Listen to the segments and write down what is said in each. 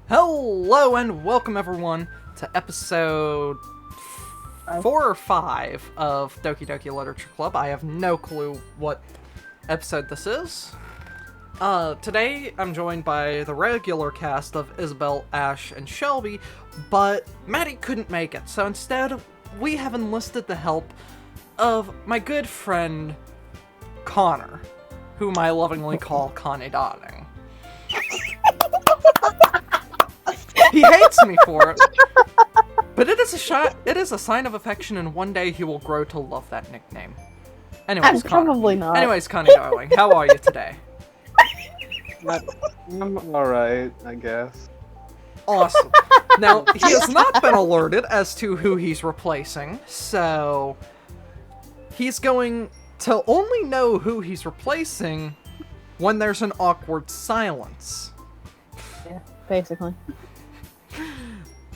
Hello and welcome everyone to episode 4 or 5 of Doki-Doki Literature Club. I have no clue what episode this is. Today I'm joined by the regular cast of Isabel, Ash, and Shelby, but Maddi couldn't make it, so instead we have enlisted the help of my good friend Connor, whom I lovingly call Connie Darling. He hates me for it, but it is a sign of affection, and one day he will grow to love that nickname. Anyways, Probably not. Anyways, Connie Darling, how are you today? I'm alright, I guess. Awesome. Now, he has not been alerted as to who he's replacing, so he's going to only know who he's replacing when there's an awkward silence. Yeah, basically.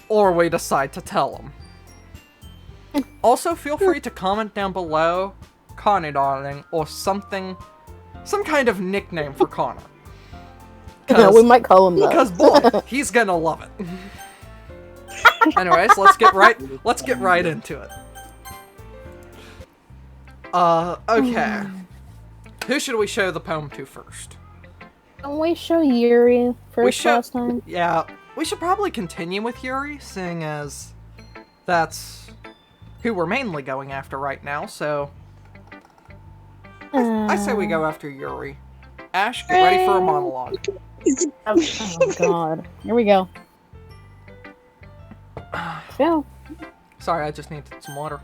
Or we decide to tell him. Also, feel free to comment down below, Connie Darling, or some kind of nickname for Connor. No, we might call him that. Because boy, he's gonna love it. Anyways, let's get right into it. Okay. Who should we show the poem to first? Can we show Yuri first last time? Yeah, we should probably continue with Yuri, seeing as that's who we're mainly going after right now, so I say we go after Yuri. Ash, get ready for a monologue. Oh god. Here we go. Go. Sorry, I just needed some water.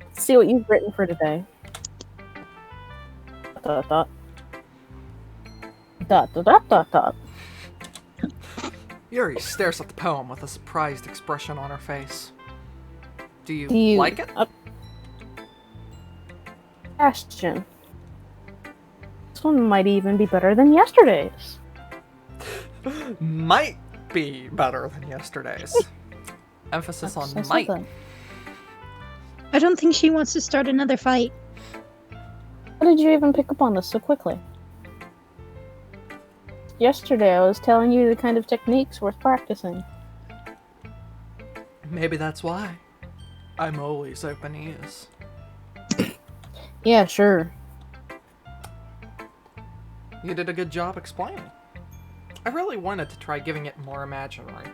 Let's see what you've written for today. Dot dot dot dot dot dot dot. Yuri stares at the poem with a surprised expression on her face. Do you like it? Question. This one might even be better than yesterday's. Might be better than yesterday's. Emphasis on might. I don't think she wants to start another fight. How did you even pick up on this so quickly? Yesterday I was telling you the kind of techniques worth practicing. Maybe that's why. I'm always open ears. Yeah, sure. You did a good job explaining. I really wanted to try giving it more imaginary.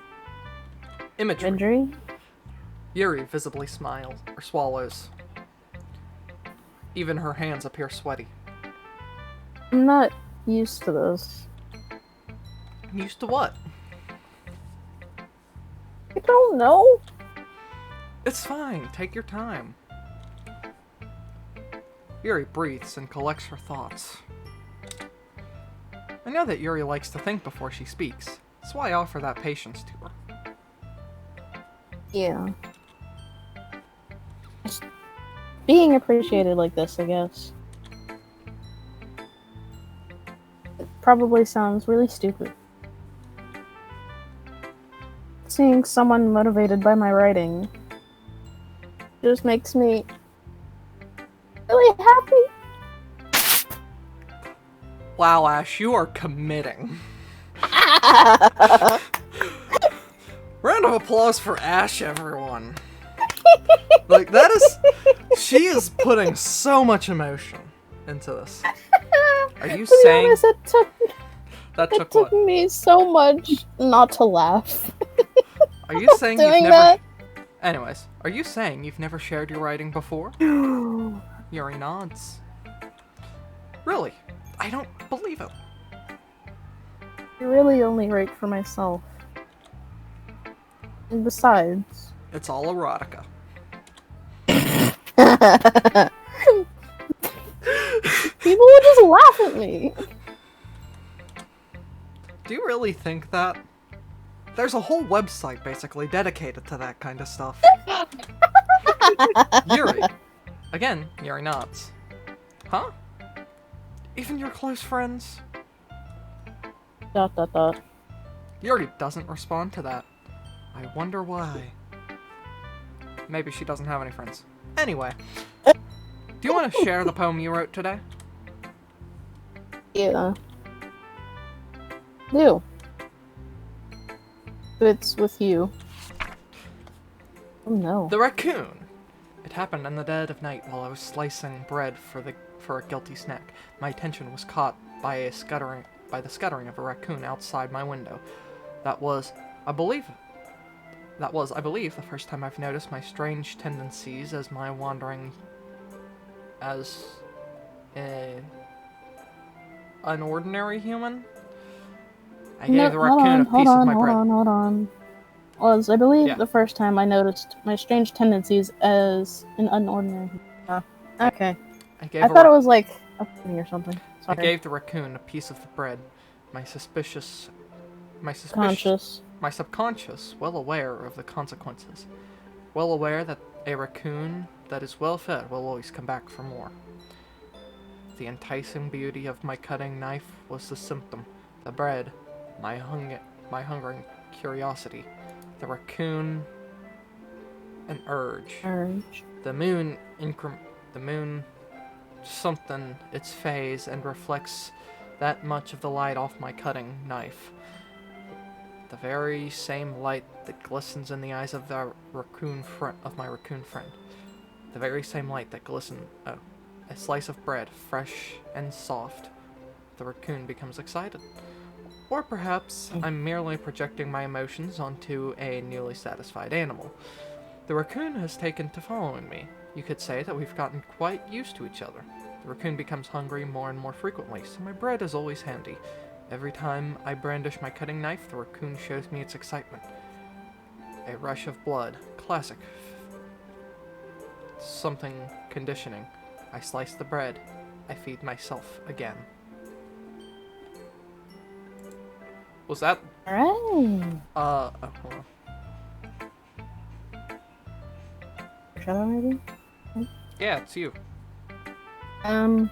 Imagery. Yuri visibly smiles, or swallows. Even her hands appear sweaty. I'm not used to this. Used to what? I don't know. It's fine, take your time. Yuri breathes and collects her thoughts. I know that Yuri likes to think before she speaks. That's why I offer that patience to her. Yeah. Just being appreciated like this, I guess. It probably sounds really stupid. Seeing someone motivated by my writing just makes me really happy. Wow, Ash, you are committing. Round of applause for Ash, everyone. Like, she is putting so much emotion into this. Are you saying... Honest, it took what? me so much not to laugh. Are you saying you've never... That? Anyways, are you saying you've never shared your writing before? Yuri nods. Really? I don't believe it. I really only write for myself. And besides... It's all erotica. People would just laugh at me. Do you really think that? There's a whole website basically dedicated to that kind of stuff. Yuri. Again, Yuri nods. Huh? Even your close friends? Dot dot dot. Yuri doesn't respond to that. I wonder why. Maybe she doesn't have any friends. Anyway. Do you want to share the poem you wrote today? Yeah. Do. It's with you. Oh no. The raccoon! It happened in the dead of night while I was slicing bread for a guilty snack. My attention was caught by the scuttering of a raccoon outside my window. That was, I believe, the first time I've noticed my strange tendencies as my wandering as an ordinary human. I gave the raccoon a piece of my bread. Hold on. Was, I believe, Yeah. the first time I noticed my strange tendencies as an unordinary. Okay. I thought it was like a thing or something. I Sorry. gave the raccoon a piece of the bread. My subconscious, well aware of the consequences. Well aware that a raccoon that is well fed will always come back for more. The enticing beauty of my cutting knife was the symptom. The bread, my hungering curiosity. The raccoon, an urge. The moon, something, its phase, and reflects that much of the light off my cutting knife. The very same light that glistens in the eyes of my raccoon friend. The very same light that glistens. Oh, a slice of bread, fresh and soft. The raccoon becomes excited. Or perhaps I'm merely projecting my emotions onto a newly satisfied animal. The raccoon has taken to following me. You could say that we've gotten quite used to each other. The raccoon becomes hungry more and more frequently, so my bread is always handy. Every time I brandish my cutting knife, the raccoon shows me its excitement. A rush of blood. Classic. Something conditioning. I slice the bread. I feed myself again. Was that? Alright. Oh, hold on. Shut up, maybe? Yeah, it's you. I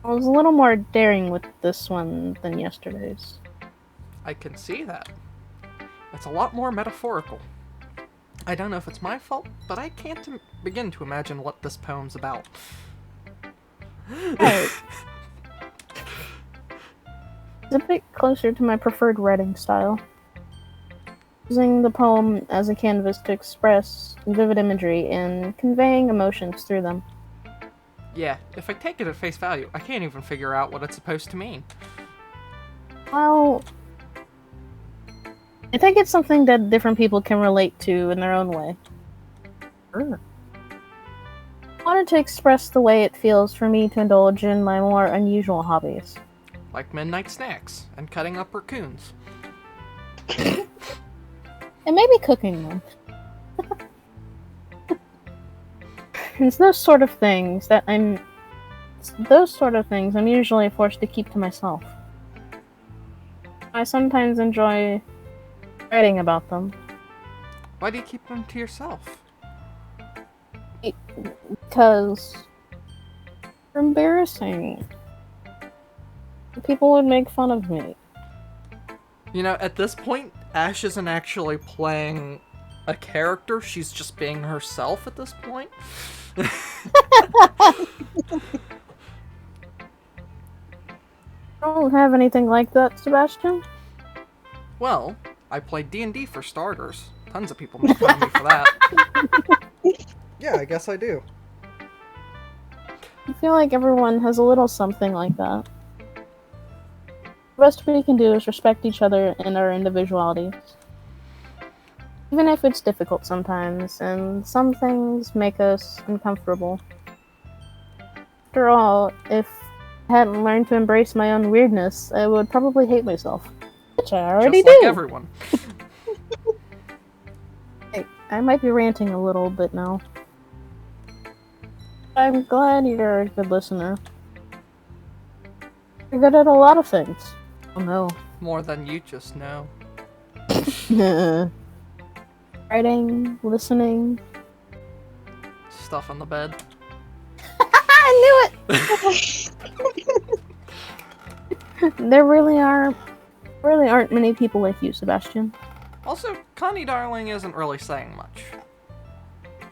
was a little more daring with this one than yesterday's. I can see that. It's a lot more metaphorical. I don't know if it's my fault, but I can't begin to imagine what this poem's about. Right. It's a bit closer to my preferred writing style. Using the poem as a canvas to express vivid imagery and conveying emotions through them. Yeah, if I take it at face value, I can't even figure out what it's supposed to mean. Well, I think it's something that different people can relate to in their own way. Sure. I wanted to express the way it feels for me to indulge in my more unusual hobbies. Like midnight snacks and cutting up raccoons. And maybe cooking them. It's those sort of things I'm usually forced to keep to myself. I sometimes enjoy writing about them. Why do you keep them to yourself? Because they're embarrassing. People would make fun of me. You know, at this point, Ash isn't actually playing a character, she's just being herself at this point. I don't have anything like that, Sebastian. Well, I played D&D for starters. Tons of people make fun of me for that. Yeah, I guess I do. I feel like everyone has a little something like that. The best we can do is respect each other and our individualities. Even if it's difficult sometimes, and some things make us uncomfortable. After all, if I hadn't learned to embrace my own weirdness, I would probably hate myself. Which I already Just like do! everyone. I might be ranting a little bit now. I'm glad you're a good listener. You're good at a lot of things. Oh no. More than you just know. Writing, listening. Stuff on the bed. I knew it! There really aren't many people like you, Sebastian. Also, Connie Darling isn't really saying much.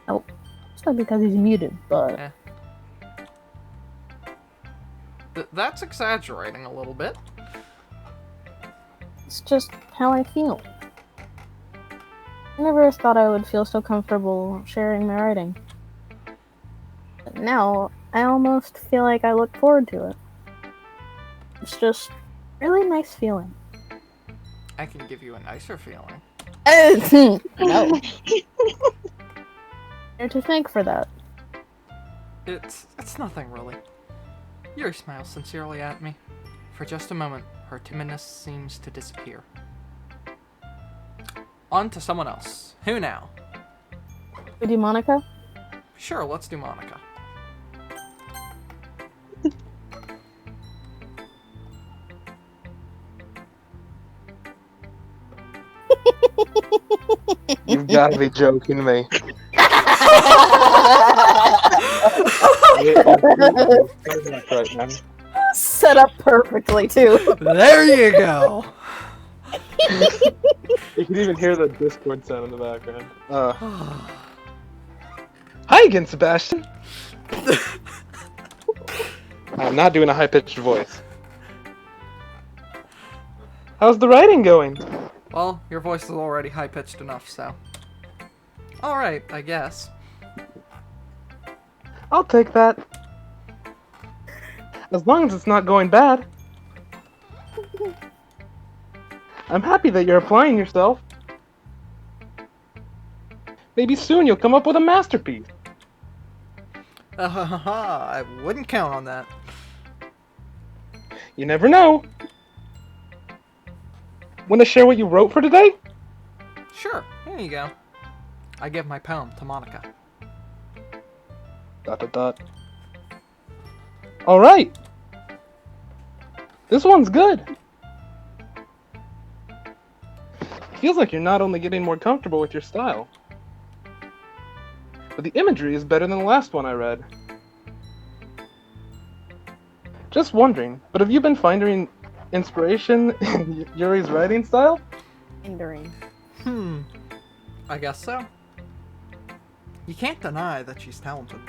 Nope. It's not because he's muted, but... Eh. That's exaggerating a little bit. It's just how I feel. I never thought I would feel so comfortable sharing my writing. But now, I almost feel like I look forward to it. It's just really nice feeling. I can give you a nicer feeling. No. You're to thank for that. It's nothing really. Yuri smiles sincerely at me. For just a moment, her timidness seems to disappear. On to someone else. Who now? We do Monica? Sure, let's do Monica. You've got to be joking me. Right, man. Set up perfectly, too. There you go! You can even hear the Discord sound in the background. Hi again, Sebastian. I'm not doing a high-pitched voice. How's the writing going? Well, your voice is already high-pitched enough, so... Alright, I guess. I'll take that. As long as it's not going bad. I'm happy that you're applying yourself. Maybe soon you'll come up with a masterpiece. I wouldn't count on that. You never know. Want to share what you wrote for today? Sure, here you go. I give my poem to Monica. ... Alright. This one's good. Feels like you're not only getting more comfortable with your style, but the imagery is better than the last one I read. Just wondering, but have you been finding inspiration in Yuri's writing style? Hindering. I guess so. You can't deny that she's talented.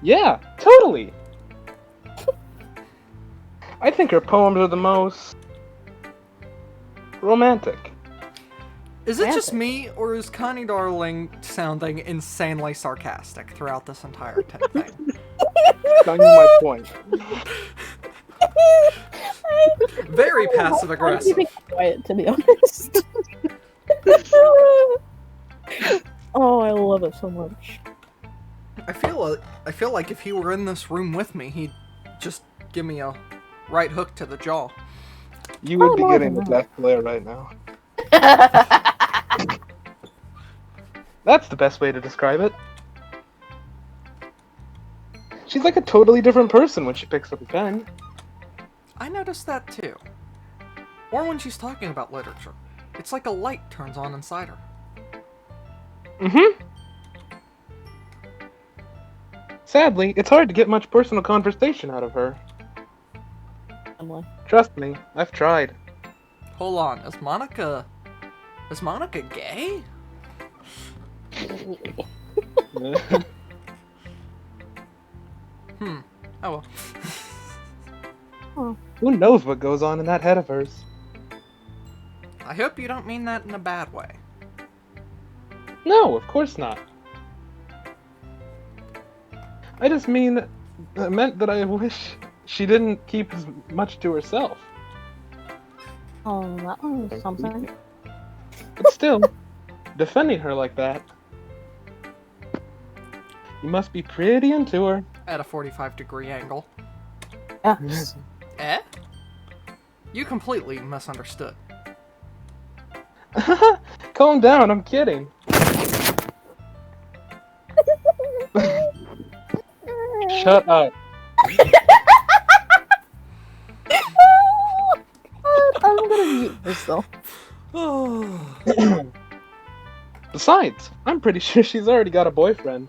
Yeah, totally! I think her poems are the most... romantic. Is it just me, or is Connie Darling sounding insanely sarcastic throughout this entire thing? Telling you my point. Very passive-aggressive. I'm quiet, to be honest. Oh, I love it so much. I feel like if he were in this room with me, he'd just give me a right hook to the jaw. You would be getting the death glare right now. That's the best way to describe it. She's like a totally different person when she picks up a pen. I noticed that too. Or when she's talking about literature. It's like a light turns on inside her. Mm-hmm. Sadly, it's hard to get much personal conversation out of her. Trust me, I've tried. Hold on, is Monica gay? Oh well. Who knows what goes on in that head of hers? I hope you don't mean that in a bad way. No, of course not. I just mean, I meant that I wish she didn't keep as much to herself. Oh, that was something. But still, defending her like that, you must be pretty into her. At a 45-degree angle. Yes. Eh? You completely misunderstood. Calm down, I'm kidding. Shut up. I'm gonna mute myself. Besides, I'm pretty sure she's already got a boyfriend.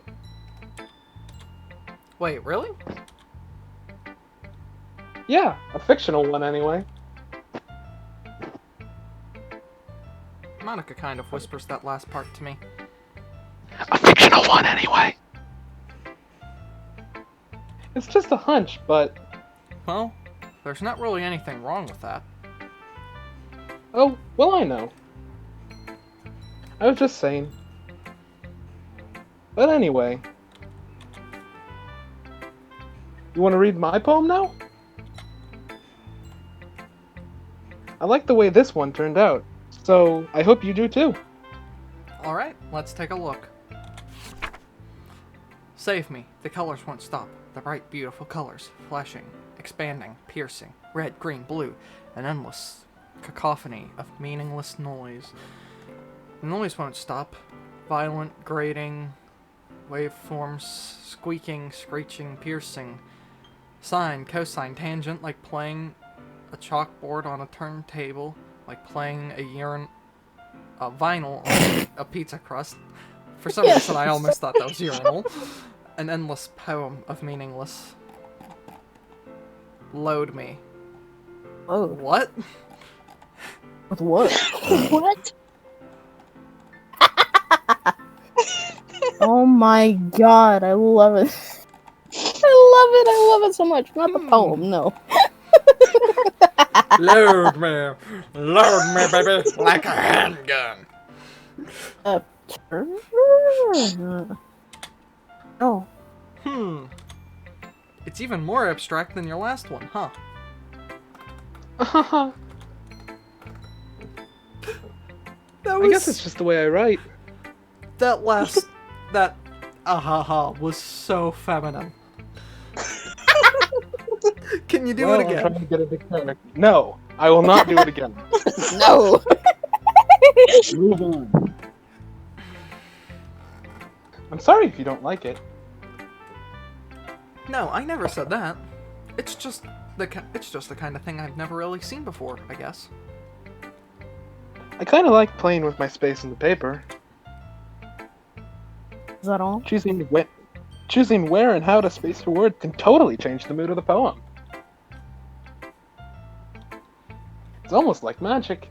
Wait, really? Yeah, a fictional one anyway. Monica kind of whispers that last part to me. A fictional one anyway. It's just a hunch, but... Well, there's not really anything wrong with that. Oh, well, I know. I was just saying. But anyway. You want to read my poem now? I like the way this one turned out, so I hope you do too. Alright, let's take a look. Save me. The colors won't stop. The bright, beautiful colors, flashing, expanding, piercing, red, green, blue, an endless cacophony of meaningless noise. The noise won't stop. Violent, grating, waveforms, squeaking, screeching, piercing, sine, cosine, tangent, like playing a chalkboard on a turntable, like playing a vinyl on a pizza crust. For some reason, I almost thought that was urinal. An endless poem of meaningless. Load me. Oh, What? with what? What? Oh my god, I love it. I love it so much. Not the poem, no. Load me, baby, like a handgun. Oh. It's even more abstract than your last one, huh? That I guess it's just the way I write. that ahaha was so feminine. Can you do it I'm again? trying to get a big character. No, I will not do it again. No. Move on. I'm sorry if you don't like it. No, I never said that. It's just the kind of thing I've never really seen before, I guess. I kind of like playing with my space in the paper. Is that all? Choosing where and how to space your words can totally change the mood of the poem. It's almost like magic.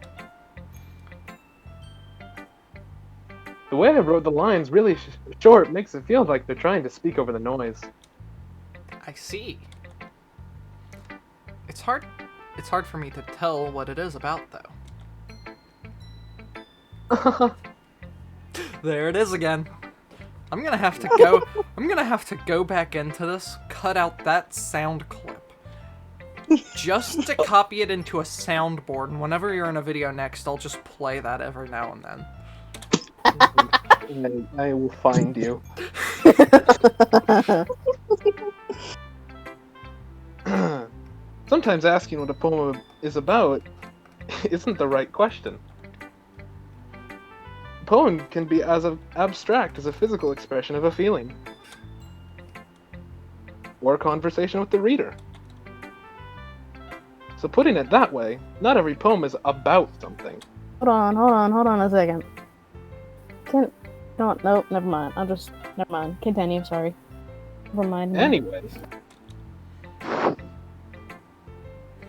The way I wrote the lines really short makes it feel like they're trying to speak over the noise. I see. It's hard for me to tell what it is about, though. There it is again. I'm gonna have to go back into this, cut out that sound clip, just to copy it into a soundboard, and whenever you're in a video next, I'll just play that every now and then. I will find you. Sometimes asking what a poem is about isn't the right question. A poem can be as abstract as a physical expression of a feeling, or a conversation with the reader. So putting it that way, not every poem is about something. Hold on a second. Nope, never mind. Never mind. Continue, sorry. Never mind. Anyways,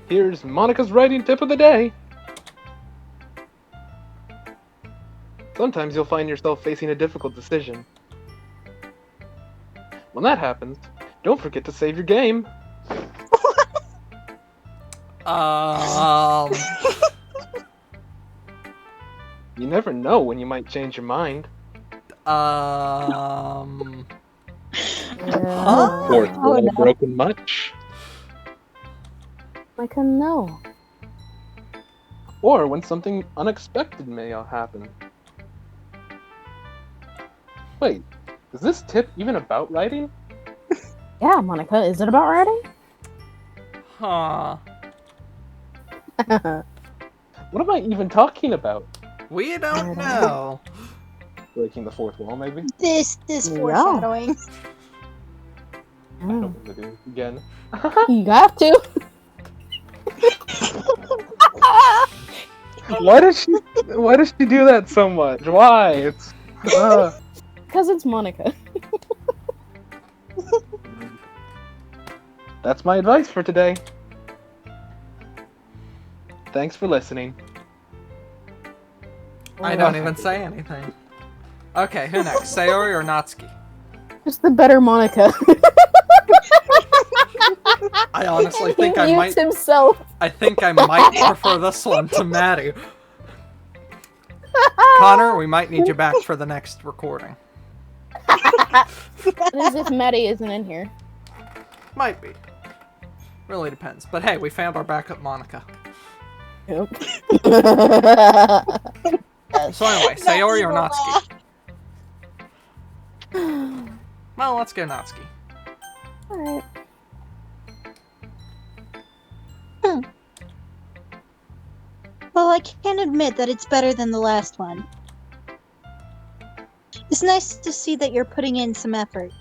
here's Monica's writing tip of the day. Sometimes you'll find yourself facing a difficult decision. When that happens, don't forget to save your game. You never know when you might change your mind. Yeah. Fourth wall broken much? I can know. Or when something unexpected may happen. Wait, is this tip even about writing? Yeah, Monica, is it about writing? Huh. What am I even talking about? We don't know. Breaking the fourth wall, maybe? This foreshadowing. I don't want to do it again. You got to. Why does she do that so much? Why? It's Because it's Monica. That's my advice for today. Thanks for listening. I don't even say anything. Okay, who next? Sayori or Natsuki? Just the better Monica. I honestly think I He might. mutes himself. I think I might prefer this one to Maddi. Connor, we might need you back for the next recording. As if Maddi isn't in here. Might be. Really depends. But hey, we found our backup Monica. Yep. So anyway, Sayori or Natsuki? Well, let's go Natsuki. Alright. Well, I can admit that it's better than the last one. It's nice to see that you're putting in some effort.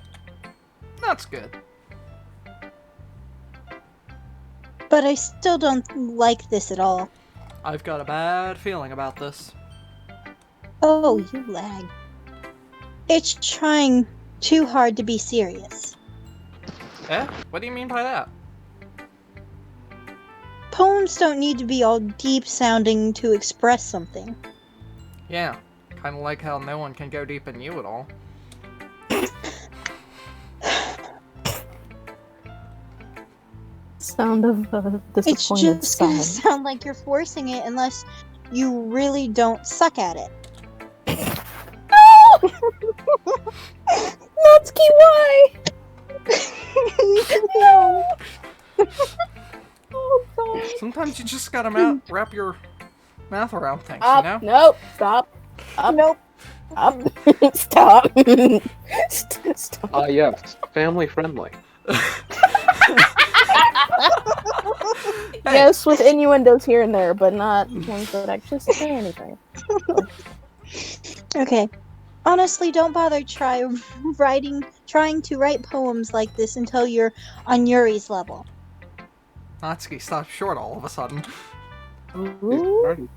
That's good. But I still don't like this at all. I've got a bad feeling about this. Oh, you lag. It's trying too hard to be serious. Eh? What do you mean by that? Poems don't need to be all deep sounding to express something. Yeah, kinda like how no one can go deep in you at all. Sound of It's disappointed just gonna sigh. sound like you're forcing it unless you really don't suck at it. Natsuki, why? No. Oh god. Sometimes you just gotta wrap your mouth around things, you Stop. know? Nope. Stop. Stop. Nope. Stop. Stop. Ah, yes. Family friendly. Yes, with innuendos here and there, but not ones that actually say anything. Okay. Honestly, don't bother trying to write poems like this until you're on Yuri's level. Natsuki stopped short all of a sudden. Ooh.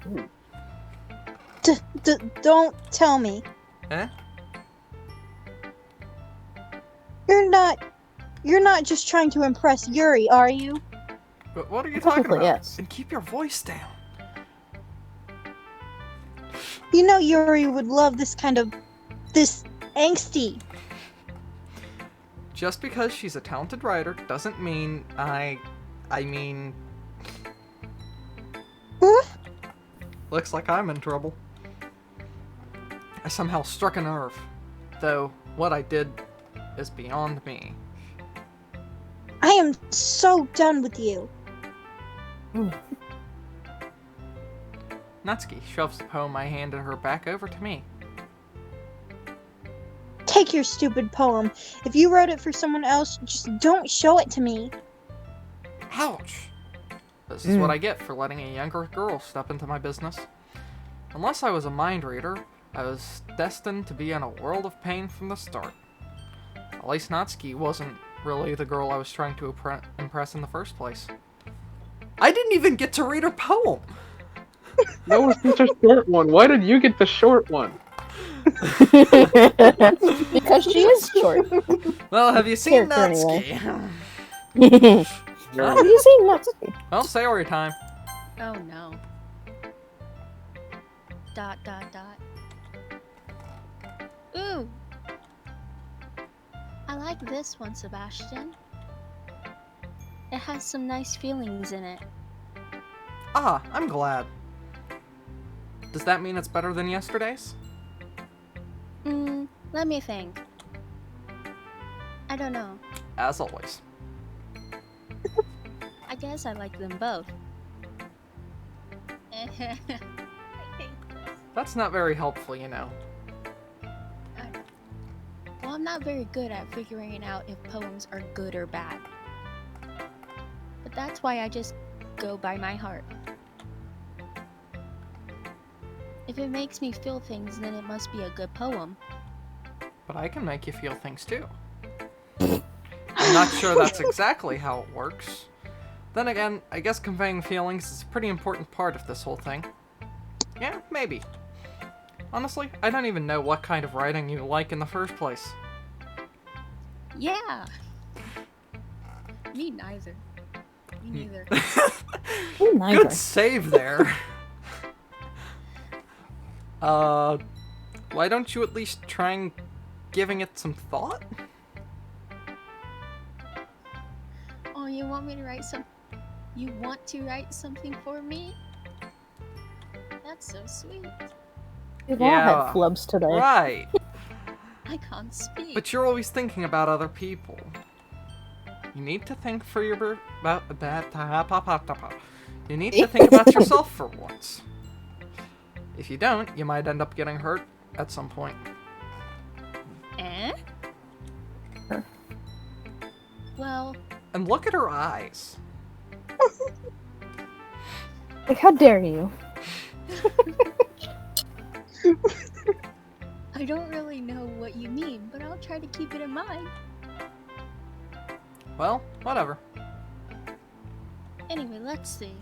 Don't tell me. Eh? You're not just trying to impress Yuri, are you? But what are you talking Technically, about? yes. And keep your voice down. You know Yuri would love this angsty. Just because she's a talented writer doesn't mean I mean... What? Looks like I'm in trouble. I somehow struck a nerve. Though, what I did is beyond me. I am so done with you. Natsuki shoves the poem I handed her back over to me. Take your stupid poem. If you wrote it for someone else, just don't show it to me. Ouch! This is what I get for letting a younger girl step into my business. Unless I was a mind reader, I was destined to be in a world of pain from the start. At least Natsuki wasn't really the girl I was trying to impress in the first place. I didn't even get to read her poem! That was such a short one. Why did you get the short one? Because she is short. Well, have you seen Character, Natsuki? Have you seen Natsuki? Well, Sayori time. Oh no. ... Ooh! I like this one, Sebastian. It has some nice feelings in it. Ah, I'm glad. Does that mean it's better than yesterday's? Let me think. I don't know. As always. I guess I like them both. That's not very helpful, you know. Well, I'm not very good at figuring out if poems are good or bad. But that's why I just go by my heart. If it makes me feel things, then it must be a good poem. But I can make you feel things too. I'm not sure that's exactly how it works. Then again, I guess conveying feelings is a pretty important part of this whole thing. Yeah, maybe. Honestly, I don't even know what kind of writing you like in the first place. Yeah! Me neither. Me neither. Me neither. Good save there. Why don't you at least try giving it some thought? Oh, you want me to write some... You want to write something for me? That's so sweet. We've all had flubs today. Right. I can't speak. But you're always thinking about other people. You need to think for your You need to think about yourself for once. If you don't, you might end up getting hurt at some point. Eh? Well... And look at her eyes. Like, how dare you? I don't really know what you mean, but I'll try to keep it in mind. Well, whatever. Anyway, let's see.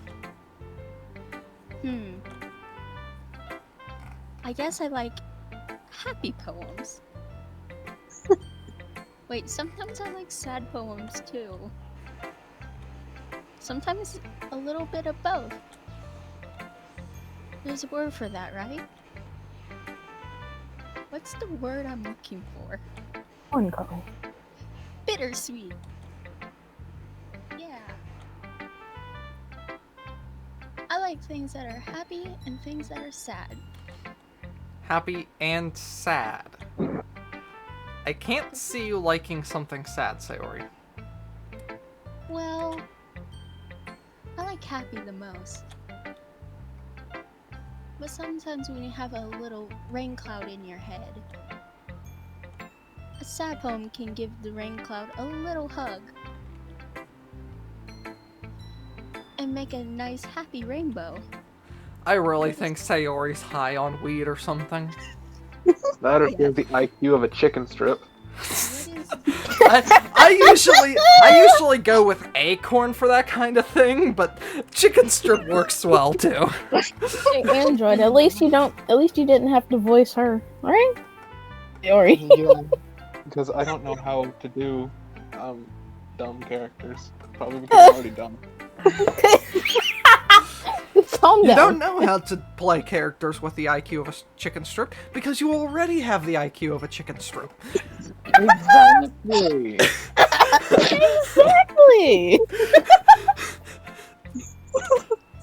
I guess I like happy poems. Wait, sometimes I like sad poems too. Sometimes a little bit of both. There's a word for that, right? What's the word I'm looking for? Melancholy. Bittersweet. Yeah. I like things that are happy and things that are sad. Happy and sad. I can't see you liking something sad, Sayori. Well, I like happy the most. But sometimes when you have a little rain cloud in your head, a sad poem can give the rain cloud a little hug. And make a nice happy rainbow. I really think Sayori's high on weed or something. That or the IQ of a chicken strip. What is... I usually go with acorn for that kind of thing, but chicken strip works well too. Hey, Android, at least you didn't have to voice her, right? Sorry. Because I don't know how to do dumb characters. Probably because I'm already dumb. Calm down. You don't know how to play characters with the IQ of a chicken strip because you already have the IQ of a chicken strip. Exactly. Exactly.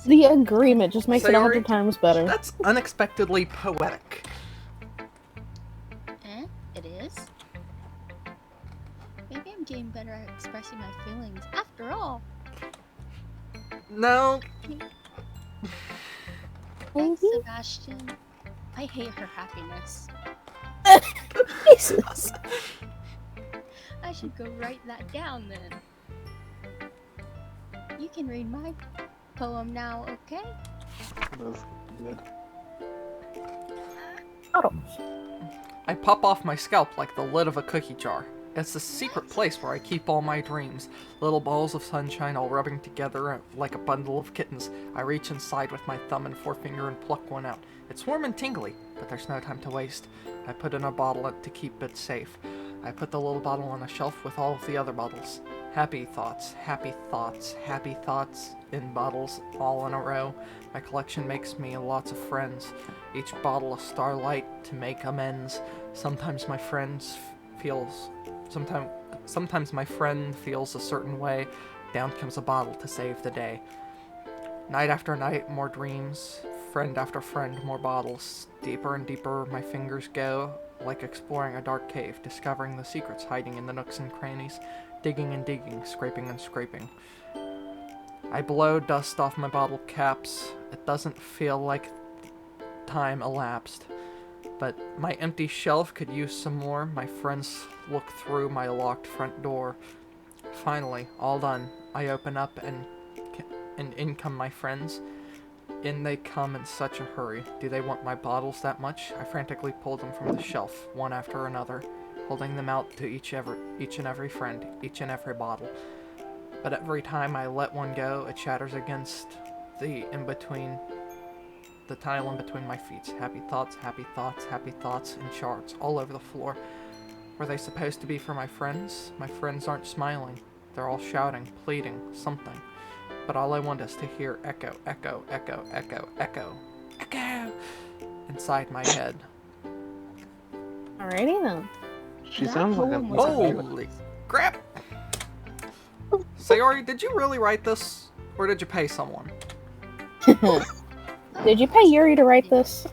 The agreement just makes it 100 times better. That's unexpectedly poetic. It is? Maybe I'm getting better at expressing my feelings after all. No. Thanks, Sebastian. I hate her happiness. Jesus. I should go write that down then. You can read my poem now, okay? That's good. I pop off my scalp like the lid of a cookie jar. It's the secret place where I keep all my dreams. Little balls of sunshine all rubbing together like a bundle of kittens. I reach inside with my thumb and forefinger and pluck one out. It's warm and tingly, but there's no time to waste. I put in a bottle to keep it safe. I put the little bottle on a shelf with all of the other bottles. Happy thoughts, happy thoughts, happy thoughts in bottles all in a row. My collection makes me lots of friends. Each bottle a starlight to make amends. Sometimes my friends Sometimes my friend feels a certain way. Down comes a bottle to save the day. Night after night, more dreams. Friend after friend, more bottles. Deeper and deeper my fingers go, like exploring a dark cave, discovering the secrets hiding in the nooks and crannies. Digging and digging, scraping and scraping. I blow dust off my bottle caps. It doesn't feel like time elapsed. But my empty shelf could use some more. My friends look through my locked front door. Finally, all done. I open up and in come my friends. In they come in such a hurry. Do they want my bottles that much? I frantically pull them from the shelf, one after another, holding them out to each and every friend, each and every bottle. But every time I let one go, it shatters against the tile in between my feet. Happy thoughts, happy thoughts, happy thoughts in shards all over the floor. Were they supposed to be for my friends? My friends aren't smiling. They're all shouting, pleading, something. But all I want is to hear echo, echo, echo, echo, echo, echo inside my head. Alrighty then. She That sounds like a poem was Holy crap! Sayori, did you really write this? Or did you pay someone? Did you pay Yuri to write this?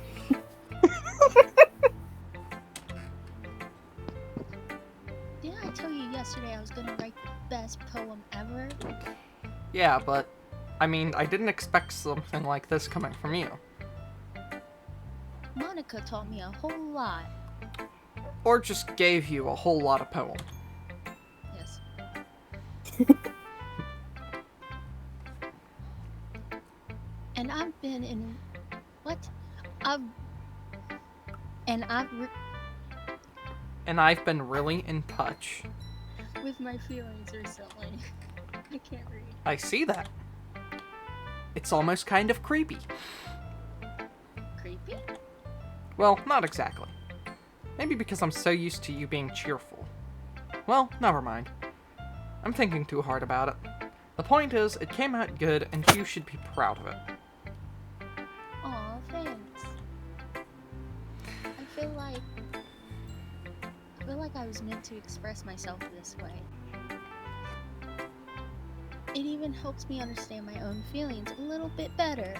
poem ever. Yeah, but I mean, I didn't expect something like this coming from you. Monica taught me a whole lot. Or just gave you a whole lot of poem. Yes. And I've been in... What? And I've been really in touch. with my feelings recently. I can't read. I see that. It's almost kind of creepy. Creepy? Well, not exactly. Maybe because I'm so used to you being cheerful. Well, never mind. I'm thinking too hard about it. The point is, it came out good, and you should be proud of it. Aw, thanks. I feel like I was meant to express myself this way. It even helps me understand my own feelings a little bit better.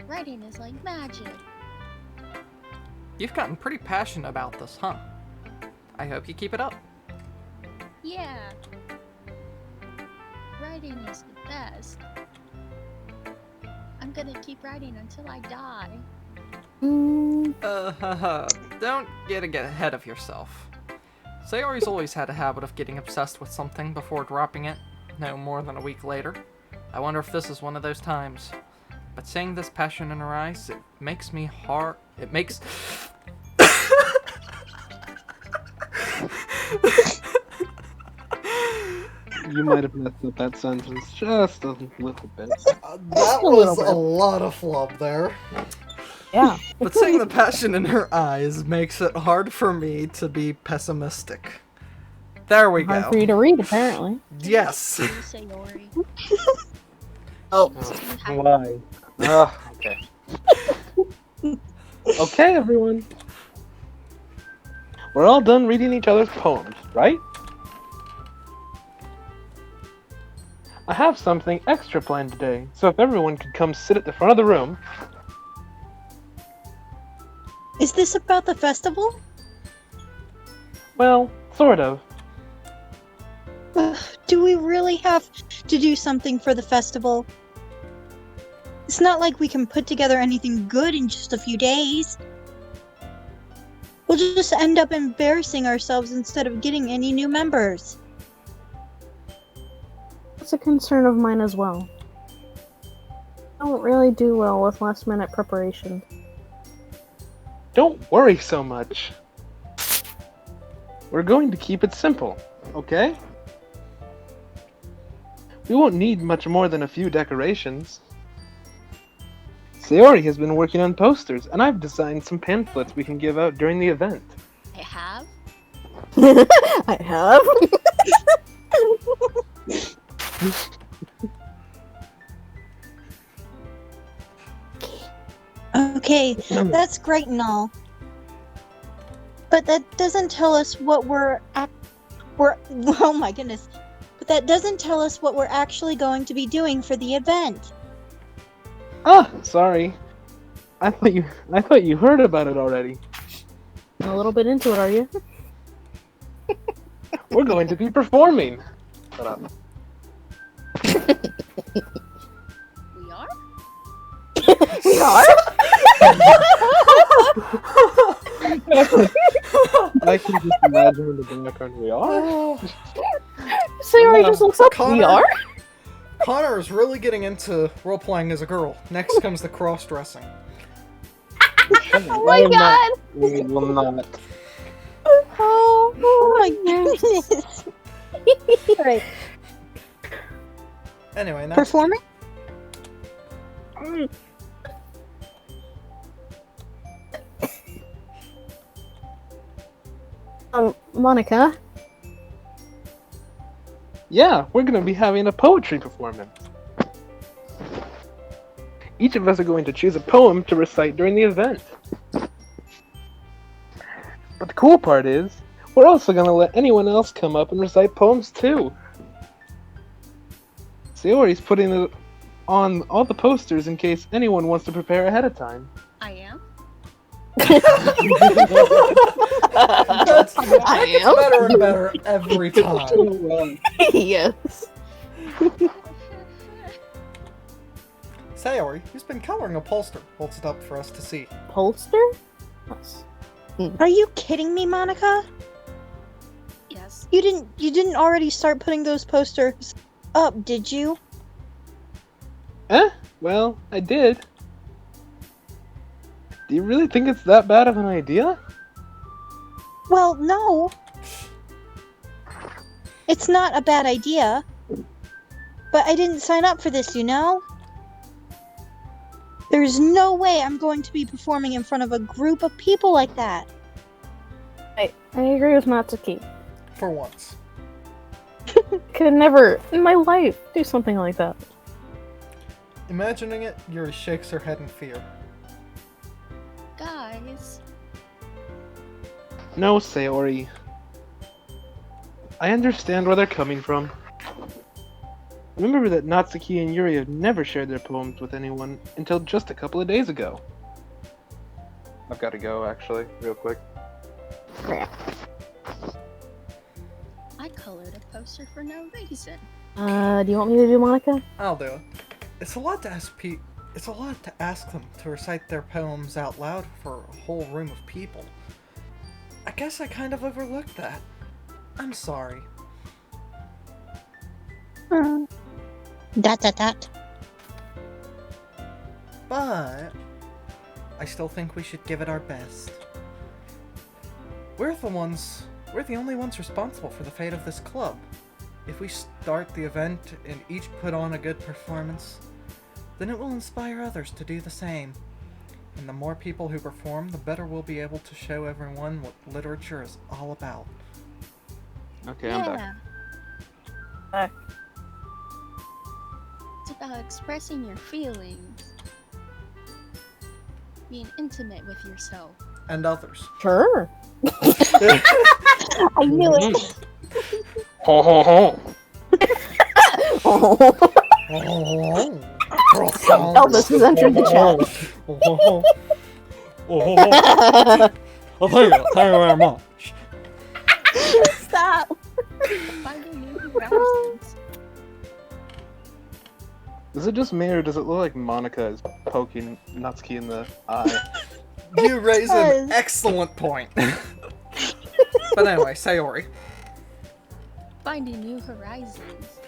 Writing is like magic. You've gotten pretty passionate about this, huh? I hope you keep it up. Yeah. Writing is the best. I'm gonna keep writing until I die. Don't get ahead of yourself. Sayori's always had a habit of getting obsessed with something before dropping it, no more than a week later. I wonder if this is one of those times. But seeing this passion in her eyes, it makes me hard. It makes. You might have messed up that sentence just a little bit. That was a lot of flub there. Yeah. But seeing the passion in her eyes makes it hard for me to be pessimistic. There we Hard go. for you to read, apparently. Yes. You say Ori. Oh, Do you have- why? Okay. Okay, everyone. We're all done reading each other's poems, right? I have something extra planned today, so if everyone could come sit at the front of the room. Is this about the festival? Well, sort of. Do we really have to do something for the festival? It's not like we can put together anything good in just a few days. We'll just end up embarrassing ourselves instead of getting any new members. It's a concern of mine as well. I don't really do well with last-minute preparation. Don't worry so much. We're going to keep it simple, okay? We won't need much more than a few decorations. Sayori has been working on posters, and I've designed some pamphlets we can give out during the event. I have? I have? Okay, that's great and all. But that doesn't tell us what oh my goodness. But that doesn't tell us what we're actually going to be doing for the event. Ah, sorry. I thought you heard about it already. A little bit into it, are you? We're going to be performing. Shut up. We are? We are? I can just imagine in the background we are. Sayori just looks up. We Connor. are? Connor is really getting into role-playing as a girl. Next comes the cross-dressing. Oh my god! We will not. Oh my goodness. Alright, Anyway, now performing? Monica? Yeah, we're going to be having a poetry performance. Each of us are going to choose a poem to recite during the event. But the cool part is, we're also going to let anyone else come up and recite poems too. Sayori's putting it on all the posters in case anyone wants to prepare ahead of time. I am? I It's am. better and better every time. Yes. Sayori, who's been coloring a poster, holds it up for us to see. Holster? Yes. Are you kidding me, Monica? Yes. You didn't already start putting those posters up, did you? Well, I did. Do you really think it's that bad of an idea? Well, no. It's not a bad idea. But I didn't sign up for this, you know? There's no way I'm going to be performing in front of a group of people like that. I agree with Natsuki. For once. Could never in my life do something like that. Imagining it, Yuri shakes her head in fear. Guys. No, Sayori. I understand where they're coming from. Remember that Natsuki and Yuri have never shared their poems with anyone until just a couple of days ago. I've got to go, actually, real quick. I colored a poster for no reason. Do you want me to do Monica? I'll do it. It's a lot to ask them to recite their poems out loud for a whole room of people. I guess I kind of overlooked that. I'm sorry. Dot. But I still think we should give it our best. We're the only ones responsible for the fate of this club. If we start the event and each put on a good performance, then it will inspire others to do the same. And the more people who perform, the better we'll be able to show everyone what literature is all about. Okay, I'm back. Yeah. It's about expressing your feelings. Being intimate with yourself. And others. Sure. I knew it. Ho ho ho! Elvis has entered the chat. Well, thank you very much. Stop. Finding new horizons. Is it just me, or does it look like Monica is poking Natsuki in the eye? You raise an Yes. excellent point. But anyway, Sayori. Finding new horizons.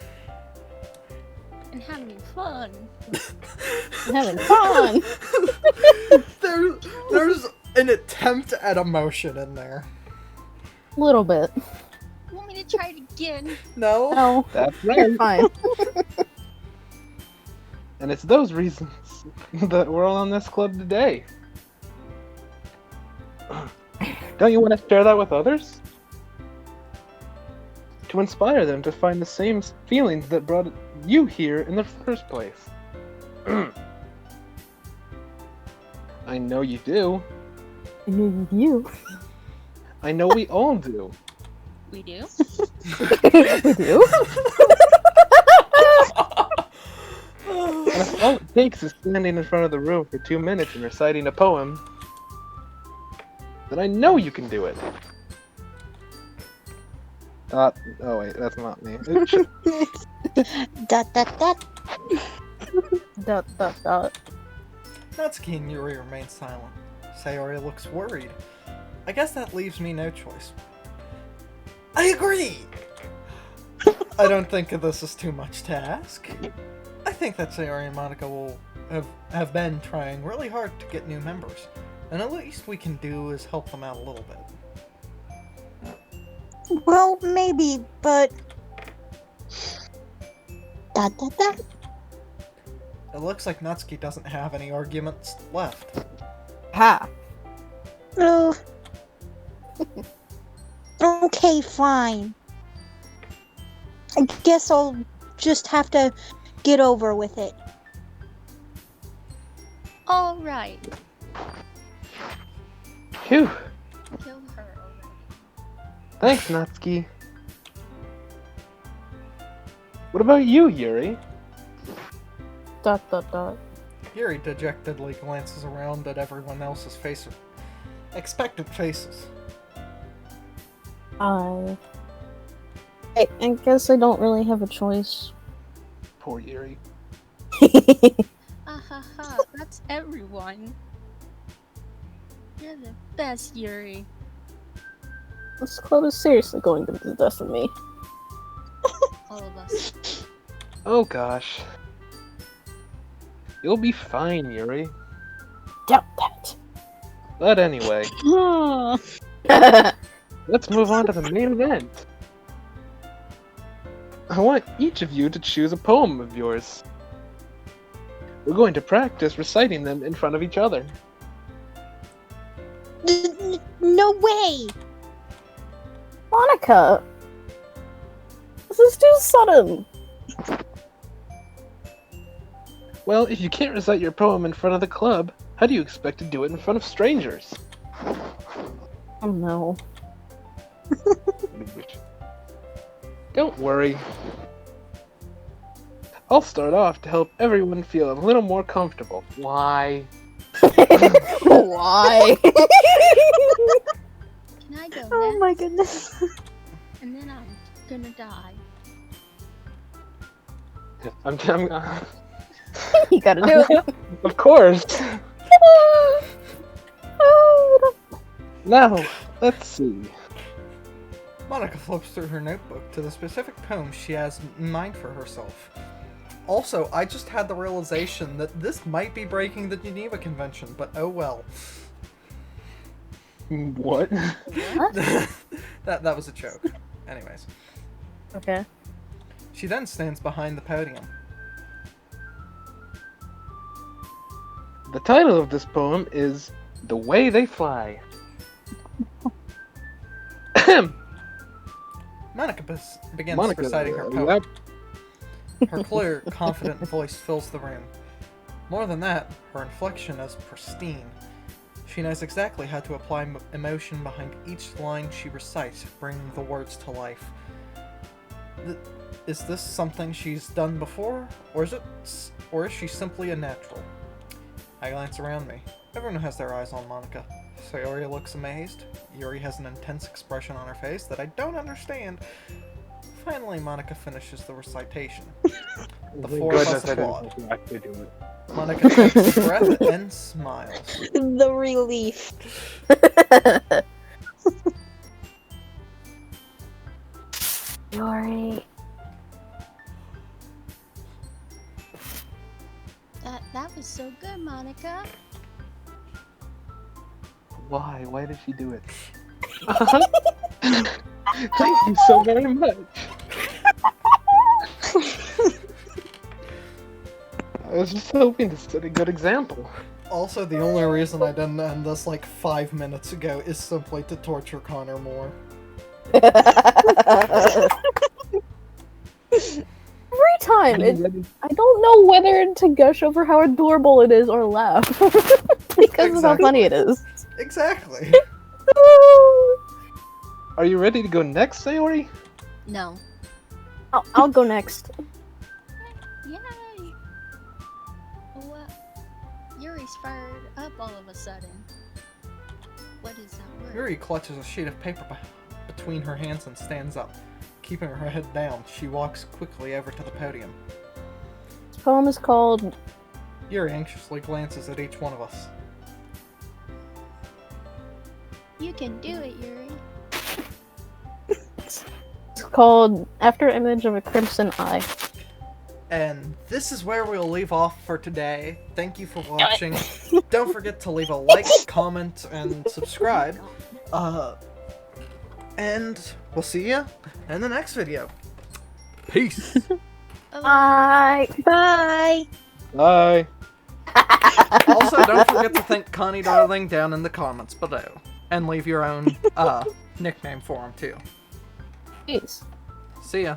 And having fun. Having fun. There's an attempt at emotion in there. A little bit. Want me to try it again? No? No, That's you're right. fine. And it's those reasons that we're all on this club today. Don't you want to share that with others? To inspire them to find the same feelings that brought you here in the first place. I know you do. You. I know we all do. We do? We do? And if all it takes is standing in front of the room for 2 minutes and reciting a poem, then I know you can do it. Oh wait, that's not me. Dot. Dot. Natsuki and Yuri remain silent. Sayori looks worried. I guess that leaves me no choice. I agree! I don't think this is too much to ask. I think that Sayori and Monica will have been trying really hard to get new members. And at least we can do is help them out a little bit. Well, maybe, but... Dot. It looks like Natsuki doesn't have any arguments left. Ha. Oh. Okay, fine. I guess I'll just have to get over with it. Alright. Phew. Kill her already. Thanks, Natsuki. What about you, Yuri? Dot. Yuri dejectedly glances around at everyone else's Expectant faces. I guess I don't really have a choice. Poor Yuri. Ah ha ha, that's everyone. You're the best, Yuri. This club is seriously going to be the death of me. All of us. Oh gosh. You'll be fine, Yuri. Doubt that. But anyway, let's move on to the main event. I want each of you to choose a poem of yours. We're going to practice reciting them in front of each other. No way! Monica! This is too sudden! Well, if you can't recite your poem in front of the club, how do you expect to do it in front of strangers? Oh no. Don't worry. I'll start off to help everyone feel a little more comfortable. Why? Why? Can I go Oh next? my goodness. And then I'm gonna die. I'm You gotta do it. of course. Now, let's see. Monica flips through her notebook to the specific poem she has in mind for herself. Also, I just had the realization that this might be breaking the Geneva Convention, but oh well. What? that was a joke. Anyways. Okay. She then stands behind the podium. The title of this poem is The Way They Fly. Monica begins Monica, reciting her poem. yep. Her clear, confident voice fills the room. More than that, her inflection is pristine. She knows exactly how to apply emotion behind each line she recites, bringing the words to life. Is this something she's done before, or is she simply a natural? I glance around me. Everyone has their eyes on Monica. Sayori looks amazed. Yuri has an intense expression on her face that I don't understand. Finally, Monica finishes the recitation. The four of us applaud. Monica takes a breath and smiles. The relief. Yuri. That was so good, Monica. Why? Why did she do it? Thank you so very much. I was just hoping to set a good example. Also, the only reason I didn't end this like 5 minutes ago is simply to torture Connor more. Every time, I don't know whether to gush over how adorable it is or laugh. Because of how funny it is. Exactly. Are you ready to go next, Sayori? No. I'll go next. Yay! What? Yuri's fired up all of a sudden. What is that word? Yuri clutches a sheet of paper between her hands and stands up. Keeping her head down, she walks quickly over to the podium. This poem is called... Yuri anxiously glances at each one of us. You can do it, Yuri. It's called After Image of a Crimson Eye. And this is where we'll leave off for today. Thank you for watching. Don't forget to leave a like, comment, and subscribe. And we'll see you in the next video. Peace. Bye. Bye. Bye. Also, don't forget to thank Connie Darling down in the comments below. And leave your own nickname for him, too. Peace. See ya.